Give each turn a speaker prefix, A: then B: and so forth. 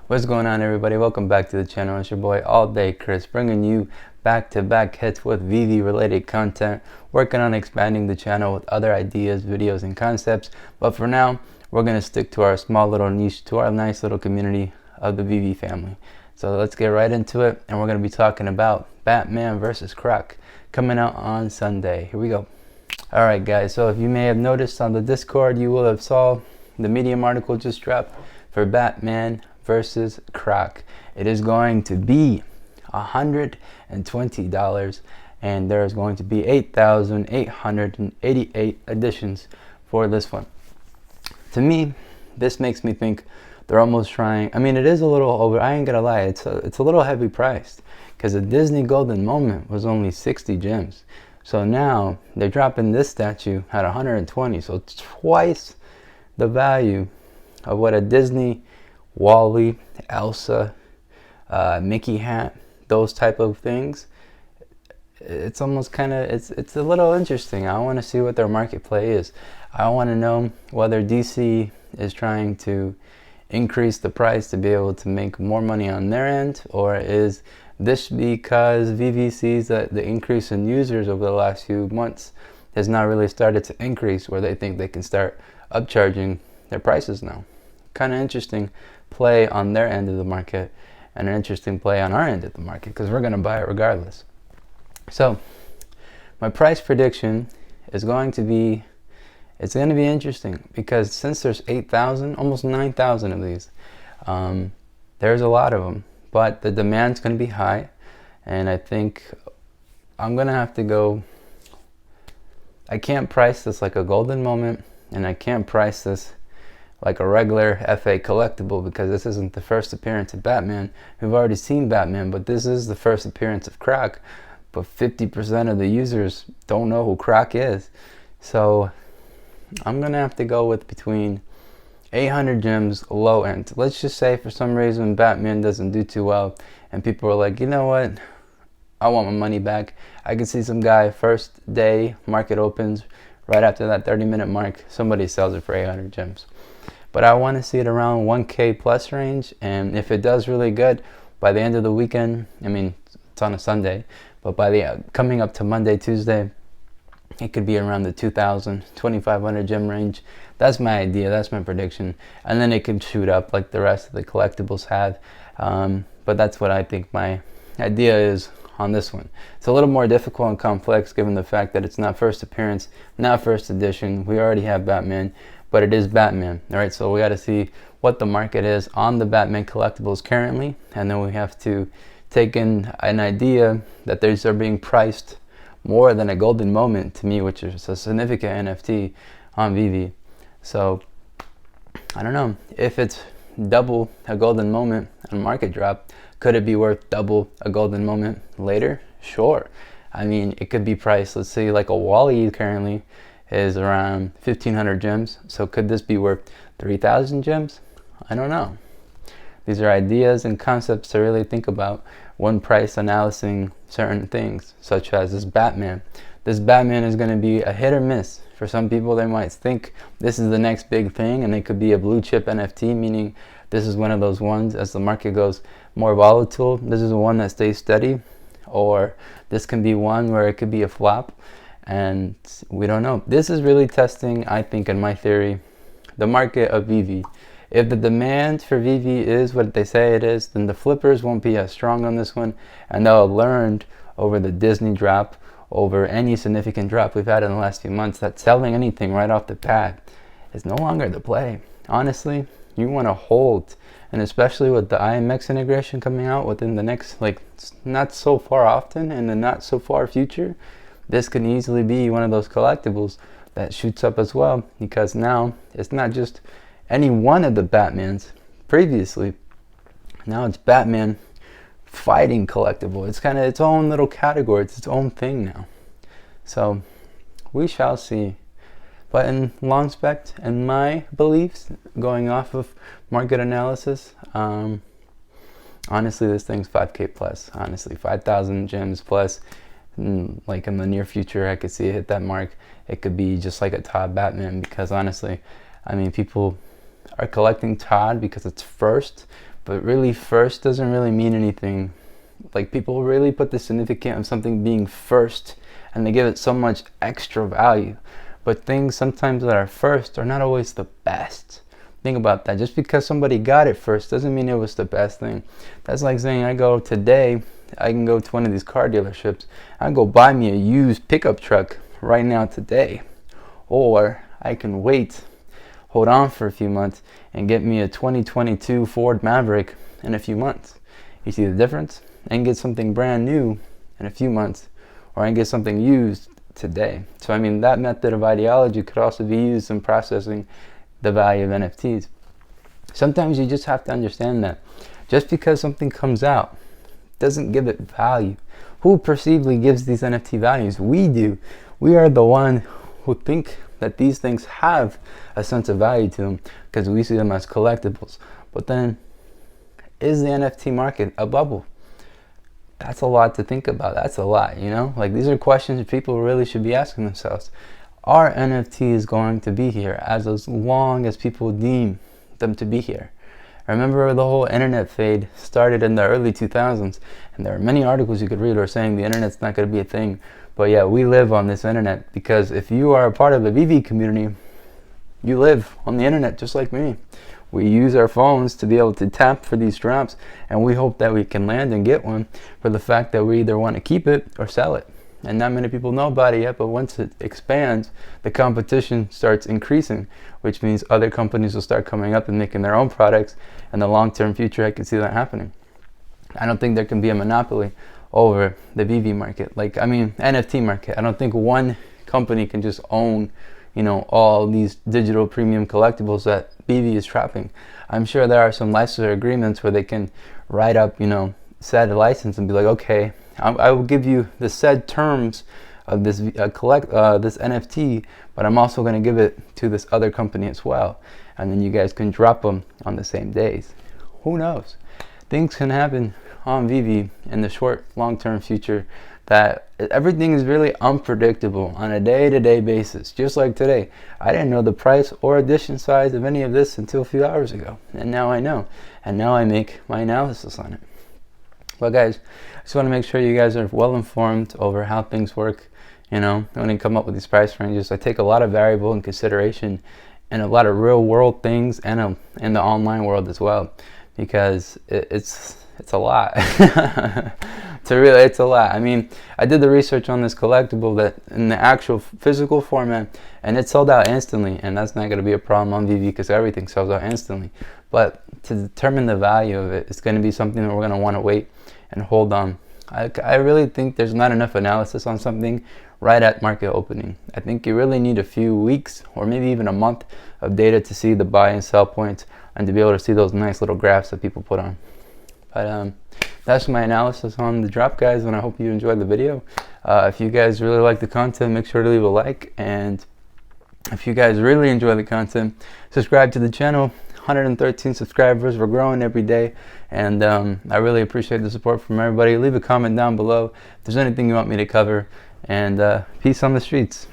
A: What's going on, everybody? Welcome back to the channel. It's your boy All Day Chris, bringing you back-to-back hits with Veve related content, working on expanding the channel with other ideas, videos, and concepts. But for now, we're going to stick to our small little niche, to our nice little community of the Veve family. So let's get right into it, and we're going to be talking about Batman versus Croc coming out on Sunday. Here we go. Alright guys, so if you may have noticed on the Discord, you will have saw the Medium article just dropped for Batman versus Croc. It is going to be $120, and there's going to be 8,888 editions for this one. To me, this makes me think they're almost trying. I mean, it is a little over. I ain't gonna lie, it's a little heavy priced, because the Disney Golden Moment was only 60 gems. So now they're dropping this statue at 120, so it's twice the value of what a Disney Wally, Elsa, Mickey hat, those type of things. It's almost kind of, it's a little interesting. I want to see what their market play is. I want to know whether DC is trying to increase the price to be able to make more money on their end, or is this because Veve sees that the increase in users over the last few months has not really started to increase, where they think they can start upcharging their prices now. Kind of interesting play on their end of the market, and an interesting play on our end of the market, because we're going to buy it regardless. So my price prediction is going to be, it's going to be interesting, because since there's 8,000, almost 9,000 of these, there's a lot of them, but the demand's going to be high, and I think I'm going to have to go. I can't price this like a Golden Moment, and I can't price this like a regular FA collectible, because this isn't the first appearance of Batman. We've already seen Batman, but this is the first appearance of Croc. But 50% of the users don't know who Croc is. So I'm gonna have to go with between 800 gems low end. Let's just say for some reason Batman doesn't do too well, and people are like, you know what, I want my money back. I can see some guy first day market opens, right after that 30-minute mark, somebody sells it for 800 gems. But I want to see it around 1K plus range, and if it does really good by the end of the weekend, I mean, it's on a Sunday, but by the coming up to Monday, Tuesday, it could be around the 2,000, 2,500 gem range. That's my idea, that's my prediction, and then it can shoot up like the rest of the collectibles have. But that's what I think my idea is on this one. It's a little more difficult and complex, given the fact that it's not first appearance, not first edition. We already have Batman, but it is Batman. All right, so we got to see what the market is on the Batman collectibles currently, and then we have to take in an idea that these are being priced more than a Golden Moment to me, which is a significant NFT on Veve. So I don't know if it's double a Golden Moment on market drop. Could it be worth double a Golden Moment later? Sure. I mean, it could be priced, let's say like a Wally currently is around 1,500 gems. So could this be worth 3,000 gems? I don't know. These are ideas and concepts to really think about when price analyzing certain things, such as this Batman. This Batman is going to be a hit or miss. For some people, they might think this is the next big thing, and it could be a blue chip NFT, meaning this is one of those ones as the market goes more volatile. This is one that stays steady, or this can be one where it could be a flop, and we don't know. This is really testing, I think, in my theory, the market of Veve. If the demand for Veve is what they say it is, then the flippers won't be as strong on this one, and they'll have learned over the Disney drop, over any significant drop we've had in the last few months, that selling anything right off the bat is no longer the play. Honestly, you want to hold, and especially with the IMX integration coming out within the next, like, not so far often, in the not so far future, this can easily be one of those collectibles that shoots up as well, because now it's not just any one of the Batmans previously. Now it's Batman fighting collectible. It's kind of its own little category. It's its own thing now. So we shall see. But in long spec, and my beliefs, going off of market analysis, honestly, this thing's 5K plus. Honestly, 5,000 gems plus. Like in the near future, I could see it hit that mark. It could be just like a Todd Batman, because honestly, I mean, people are collecting Todd because it's first, but really first doesn't really mean anything. Like, people really put the significance of something being first, and they give it so much extra value. But things sometimes that are first are not always the best. Think about that. Just because somebody got it first doesn't mean it was the best thing. That's like saying I can go to one of these car dealerships, I go buy me a used pickup truck right now today. Or I can wait, hold on for a few months, and get me a 2022 Ford Maverick in a few months. You see the difference? I can get something brand new in a few months, or I can get something used today. So I mean, that method of ideology could also be used in processing the value of NFTs. Sometimes you just have to understand that just because something comes out doesn't give it value. Who perceivably gives these NFT values? We do. We are the one who think that these things have a sense of value to them because we see them as collectibles. But then, is the NFT market a bubble? That's a lot to think about. That's a lot, you know? Like, these are questions people really should be asking themselves. Are NFTs going to be here as long as people deem them to be here? Remember, the whole internet fade started in the early 2000s, and there are many articles you could read or saying the internet's not going to be a thing. But yeah, we live on this internet, because if you are a part of the Veve community, you live on the internet just like me. We use our phones to be able to tap for these drops, and we hope that we can land and get one for the fact that we either want to keep it or sell it. And not many people know about it yet, but once it expands, the competition starts increasing, which means other companies will start coming up and making their own products. In the long-term future, I can see that happening. I don't think there can be a monopoly over the Veve market. NFT market. I don't think one company can just own, all these digital premium collectibles that Veve is trapping. I'm sure there are some licensor agreements where they can write up, set a license and be like, okay, I will give you the said terms of this this NFT, but I'm also going to give it to this other company as well, and then you guys can drop them on the same days. Who knows? Things can happen on Veve in the short, long-term future. That everything is really unpredictable on a day-to-day basis. Just like today, I didn't know the price or edition size of any of this until a few hours ago, and now I know, and now I make my analysis on it. But guys, I just want to make sure you guys are well informed over how things work. When I come up with these price ranges, I take a lot of variable in consideration, and a lot of real world things, and in the online world as well, because it's a lot. It's a lot. I mean, I did the research on this collectible that in the actual physical format, and it sold out instantly, and that's not going to be a problem on Veve because everything sells out instantly. But to determine the value of it, it's going to be something that we're going to want to wait and hold on. I really think there's not enough analysis on something right at market opening. I think you really need a few weeks or maybe even a month of data to see the buy and sell points and to be able to see those nice little graphs that people put on. But that's my analysis on the drop, guys, and I hope you enjoyed the video. If you guys really like the content, make sure to leave a like, and if you guys really enjoy the content, subscribe to the channel. 113 subscribers, we're growing every day, and I really appreciate the support from everybody. Leave a comment down below if there's anything you want me to cover, and peace on the streets.